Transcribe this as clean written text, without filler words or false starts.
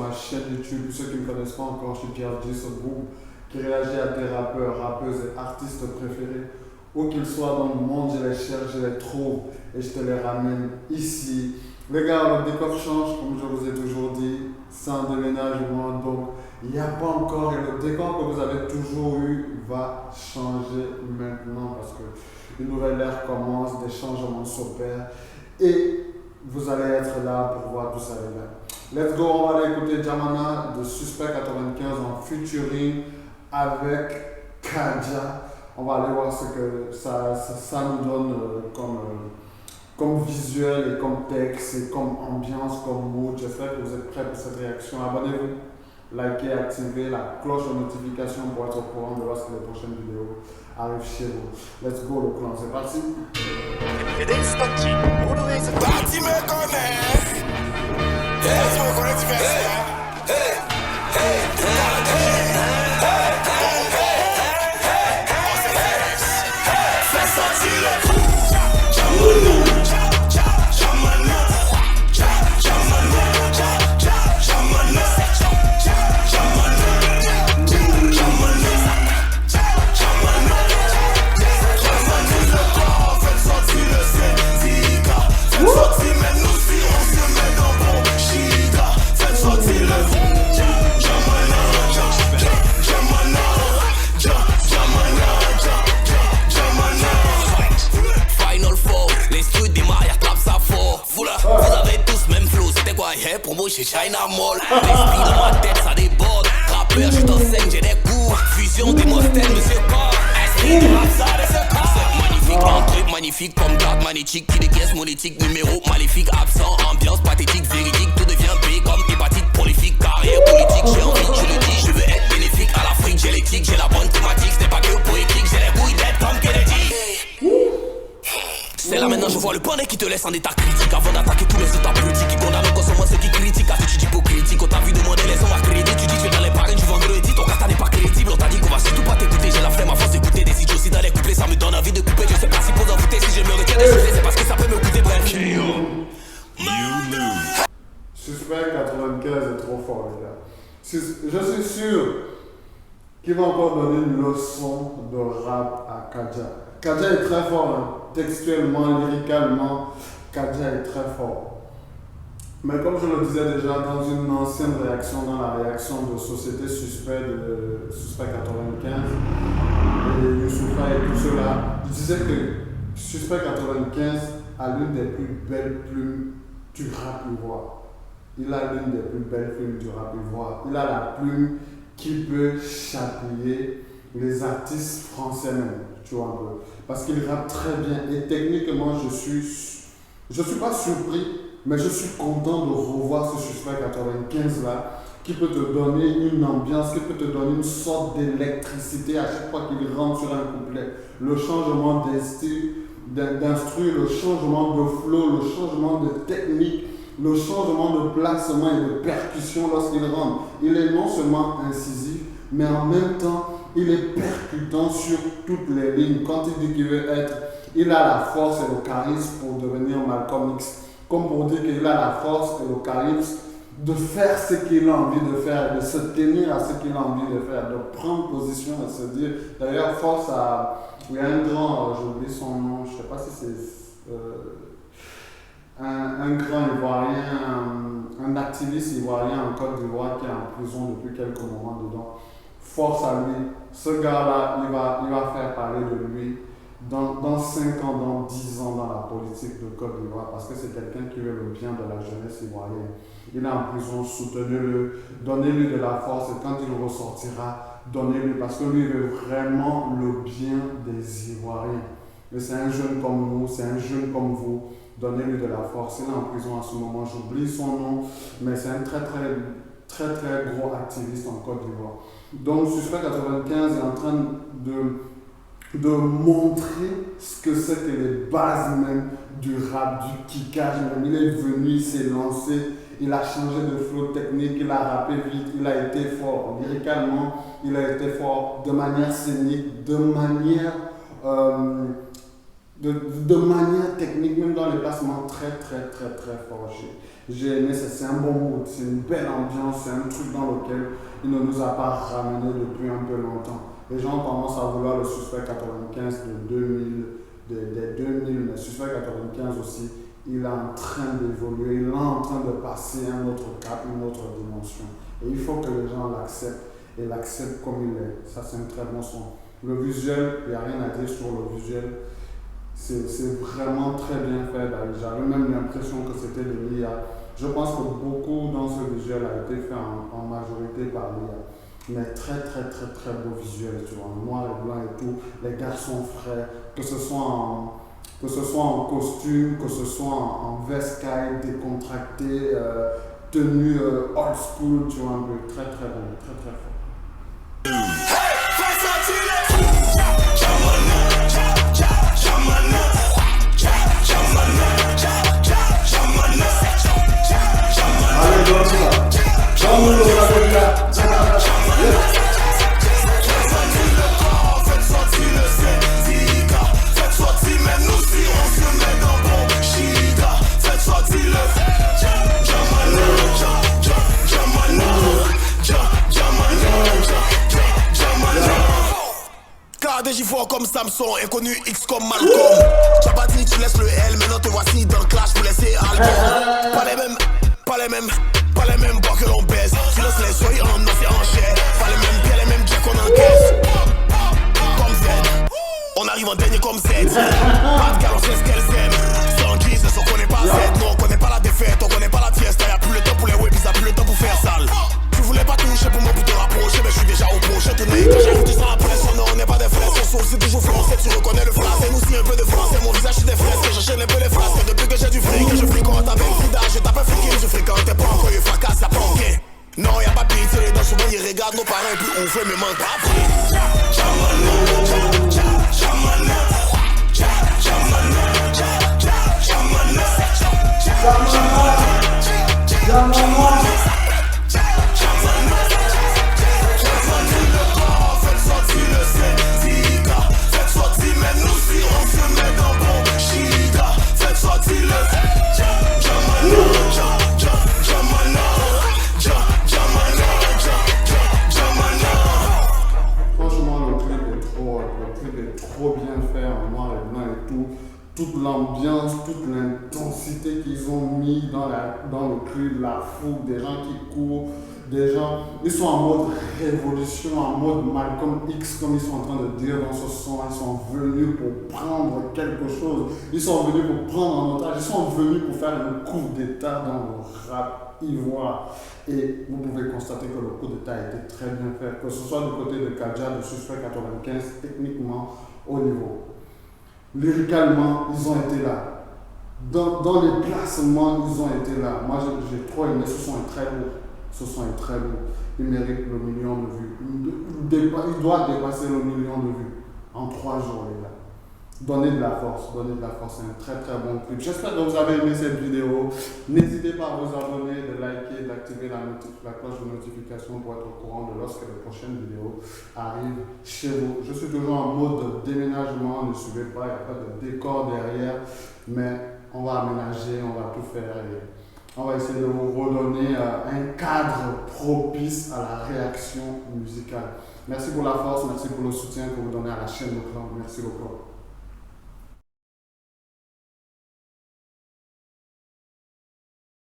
ma chaîne YouTube. Pour ceux qui ne me connaissent pas encore, je suis Pierre G, ce groupe qui réagit à des rappeurs, rappeuses et artistes préférés. Où qu'ils soient dans le monde, je les cherche, je les trouve et je te les ramène ici. Les gars, le décor change, comme je vous ai toujours dit, c'est un déménagement, donc il n'y a pas encore, et le décor que vous avez toujours eu va changer maintenant parce que une nouvelle ère commence, des changements s'opèrent et vous allez être là pour voir tout ça les gars. Let's go, on va aller écouter Jamana de Suspect 95 en featuring avec Kadja. On va aller voir ce que ça nous donne comme visuel et comme texte et comme ambiance, comme mood. J'espère que vous êtes prêts pour cette réaction. Abonnez-vous, likez, activez la cloche de notification pour être au courant de lorsque les prochaines vidéos arrivent chez vous. Let's go le clan, c'est parti. Pour moi chez China Mall. L'esprit dans ma tête ça déborde. Rappeur je t'enseigne j'ai des cours. Fusion des Mostels monsieur Corps. Esprit de rap ça c'est magnifique. Un truc magnifique comme carte magnétique. Qui décaisse mon éthique numéro maléfique. Absent, ambiance pathétique, véridique. Tout devient B comme hépatite prolifique. Carrière politique j'ai envie je le dis. Je veux être bénéfique à l'Afrique. J'ai l'éthique, j'ai la bonne thématique. Ce n'est pas que poétique. J'ai les bouilles d'être comme Kennedy. C'est là maintenant je vois le pandé qui te laisse en état critique. Avant d'attaquer tous les états politiques qui condamnent au consommant ceux qui critiquent. Attitude hypocritique, on t'a vu demander les sommes à crédit. Tu dis tu es dans les pareils du vendredi. Ton kata n'est pas crédible, on t'a dit qu'on va surtout pas t'écouter. J'ai la flemme à force d'écouter des idiots. Si dans les couplets ça me donne envie de couper. Je sais pas si pour en voûter, si je me retiens des choses, c'est parce que ça peut me coûter. Bref. Suspect 95 est trop fort les gars. Je suis sûr qu'il va encore donner une leçon de rap à Kadja. Kadja est très fort, hein. Textuellement, lyricalement, Kadja est très fort. Mais comme je le disais déjà dans une ancienne réaction, dans la réaction de Société Suspect de Suspect 95 et Youssoufa et tout cela, je disais que Suspect 95 a l'une des plus belles plumes du rap ivoire. Il a l'une des plus belles plumes du rap ivoire. Il a la plume qui peut chatouiller les artistes français même, tu vois un peu. Parce qu'il rappe très bien et techniquement je suis pas surpris, mais je suis content de revoir ce Suspect 95 là qui peut te donner une ambiance, qui peut te donner une sorte d'électricité à chaque fois qu'il rentre sur un couplet. Le changement d'instru, le changement de flow, le changement de technique, le changement de placement et de percussion lorsqu'il rentre. Il est non seulement incisif, mais en même temps il est percutant sur toutes les lignes. Quand il dit qu'il veut être, il a la force et le charisme pour devenir Malcolm X. Comme pour dire qu'il a la force et le charisme de faire ce qu'il a envie de faire, de se tenir à ce qu'il a envie de faire, de prendre position et se dire. D'ailleurs, force à. Il y a un grand, j'oublie son nom, je ne sais pas si c'est un grand Ivoirien, un activiste ivoirien en Côte d'Ivoire qui est en prison depuis quelques moments dedans. Force à lui. Ce gars-là, il va faire parler de lui dans 5 ans, dans 10 ans dans la politique de Côte d'Ivoire parce que c'est quelqu'un qui veut le bien de la jeunesse ivoirienne. Il est en prison, soutenez-le, donnez-lui de la force et quand il ressortira, donnez-lui parce que lui il veut vraiment le bien des Ivoiriens. Mais c'est un jeune comme nous, c'est un jeune comme vous, donnez-lui de la force. Il est en prison à ce moment, j'oublie son nom, mais c'est un très gros activiste en Côte d'Ivoire. Donc Suspect 95 est en train de montrer ce que c'est que les bases même du rap, du kickage. Il est venu, il s'est lancé, il a changé de flow technique, il a rappé vite, il a été fort lyricalement, il a été fort de manière scénique, de manière de manière technique, même dans les placements très forts. J'ai aimé, c'est un bon mood, c'est une belle ambiance, c'est un truc dans lequel il ne nous a pas ramené depuis un peu longtemps. Les gens ont tendance à vouloir le Suspect 95 de 2000, des 2000, mais Suspect 95 aussi, il est en train d'évoluer, il est en train de passer un autre cap, une autre dimension. Et il faut que les gens l'acceptent, et l'acceptent comme il est. Ça, c'est un très bon son. Le visuel, il n'y a rien à dire sur le visuel. C'est vraiment très bien fait. J'avais même l'impression que c'était de l'IA. Je pense que beaucoup dans ce visuel a été fait en majorité par l'IA. Mais très beau visuel, tu vois, en noir et blanc et tout. Les gars sont frais, que ce soit en costume, que ce soit en veste caille, décontracté, tenue old school, tu vois, un peu très bon, très fort. KDJ fort comme Samson, inconnu X comme Malcolm. T'as pas dit tu laisses le L, maintenant te voici dans le clash pour laisser album. Pas les mêmes bois que l'on baise. Tu laisses les soins en os et en chair. Pas les mêmes pieds, les mêmes jacks qu'on encaisse. Comme Z, on arrive en dernier comme Z. Pas de gal, on sait ce qu'elles aiment. Sans guise, on connaît pas Z. Non, on connaît pas la défaite, on connaît pas la fiesta. Y'a plus le temps pour les webbies, y'a plus le temps pour faire sale. Tu voulais pas toucher pour moi pour te rapprocher, mais je suis déjà au prochain tournée. Quand j'ai foutu sans pression, non, on n'est pas des frères. Son sourd, c'est toujours français, tu reconnais le français. Nous, si un peu de français, mon visage, c'est des fraises. Que j'enchaîne un peu les phrases. Depuis que j'ai du fric, que je fréquente avec Frida, je tape un flic, je fréquente pas encore, il fracasse, y'a pas aucun. Non, y'a pas pitié, les dents souvent ils regardent nos parents, puis on fait, mais manque pas après. Trop bien fait en noir et blanc et tout, toute l'ambiance, toute l'intensité qu'ils ont mis dans le clip, la fougue, des gens qui courent, des gens, ils sont en mode révolution, en mode Malcolm X comme ils sont en train de dire dans ce son, ils sont venus pour prendre quelque chose, ils sont venus pour prendre en otage, ils sont venus pour faire un coup d'état dans le rap ivoire. Et vous pouvez constater que le coup d'état a été très bien fait, que ce soit du côté de Kadja, de Suspect 95, techniquement au niveau. Lyricalement, ils ont été là. Dans les placements, ils ont été là. Moi, j'ai trop aimé. Ce son est très beau. Ce son est très beau. Il mérite le million de vues. Il doit dépasser le million de vues en 3 jours, les gars. Donnez de la force, c'est un très bon clip. J'espère que vous avez aimé cette vidéo. N'hésitez pas à vous abonner, de liker, d'activer la cloche de notification pour être au courant de lorsque les prochaines vidéos arrivent chez vous. Je suis toujours en mode déménagement, ne suivez pas, il n'y a pas de décor derrière, mais on va aménager, on va tout faire et on va essayer de vous redonner un cadre propice à la réaction musicale. Merci pour la force, merci pour le soutien que vous donnez à la chaîne de Clan. Merci beaucoup.